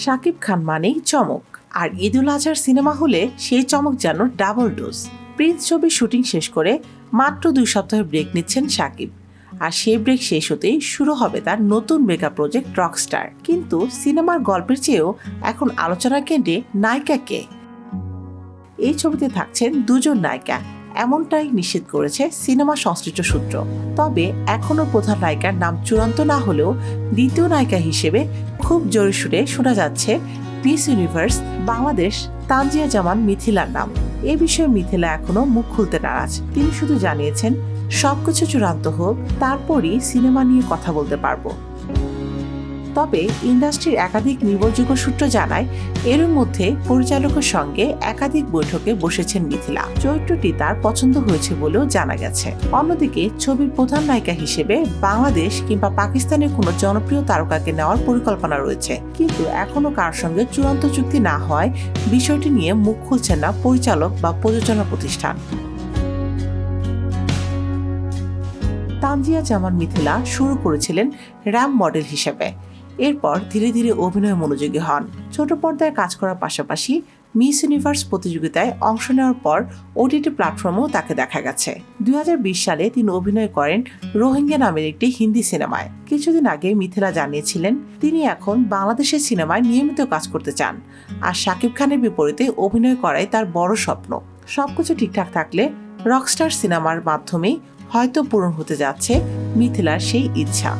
শাকিব খান মানেই চমক, আর ঈদুল আজহার সিনেমা হলে সেই চমক যেন ডাবল ডোজ। প্রিন্স ছবির শুটিং শেষ করে মাত্র 2 সপ্তাহের ব্রেক নিচ্ছেন শাকিব, আর সেই ব্রেক শেষ হতেই শুরু হবে তার নতুন মেগা প্রজেক্ট রকস্টার। কিন্তু সিনেমার গল্পের চেয়েও এখন আলোচনার কেন্দ্রে নায়িকা কে। এই ছবিতে থাকছেন 2 জন নায়িকা, এমনটাই নিশ্চিত করেছে সিনেমা সংশ্লিষ্ট সূত্র। তবে এখনও প্রধান নায়িকার নাম চূড়ান্ত না হলেও দ্বিতীয় নায়িকা হিসেবে খুব জোরে সুরে শোনা যাচ্ছে মিস ইউনিভার্স বাংলাদেশ তানজিয়া জামান মিথিলার নাম। এ বিষয়ে মিথিলা এখনো মুখ খুলতে নারাজ। তিনি শুধু জানিয়েছেন সবকিছু চূড়ান্ত হোক, তারপরই সিনেমা নিয়ে কথা বলতে পারবো। তবে ইন্ডাস্ট্রির একাধিক নির্ভরযোগ্য সূত্র জানায় এর মধ্যে পরিচালকের সঙ্গে একাধিক বৈঠকে বসেছেন মিথিলা। চরিত্রটি তার পছন্দ হয়েছে বলেও জানা গেছে। অন্যদিকে ছবির প্রধান নায়িকা হিসেবে বাংলাদেশ কিংবা পাকিস্তানের কোনো জনপ্রিয় তারকাকে নেওয়ার পরিকল্পনা রয়েছে, কিন্তু এখনো কার সঙ্গে চূড়ান্ত চুক্তি না হওয়ায় বিষয়টি নিয়ে মুখ খুলছেন না পরিচালক বা প্রযোজনা প্রতিষ্ঠান। তানজিয়া জামান মিথিলা শুরু করেছিলেন র্যাম মডেল হিসেবে, এরপর ধীরে ধীরে অভিনয়ে মনোযোগী হন। ছোট পর্দায় কাজ করার পাশাপাশি মিস ইউনিভার্স প্রতিযোগিতায় অংশ নেওয়ার পর ওটিটি প্ল্যাটফর্মেও তাকে দেখা গেছে। 2020 সালে তিনি অভিনয় করেন রোহিঙ্গা নামের একটি হিন্দি সিনেমায়। কিছুদিন আগে মিথিলা জানিয়েছিলেন তিনি এখন বাংলাদেশের সিনেমায় নিয়মিত কাজ করতে চান, আর শাকিব খানের বিপরীতে অভিনয় করাই তার বড় স্বপ্ন। সবকিছু ঠিকঠাক থাকলে রকস্টার সিনেমার মাধ্যমেই হয়তো পূরণ হতে যাচ্ছে মিথিলার সেই ইচ্ছা।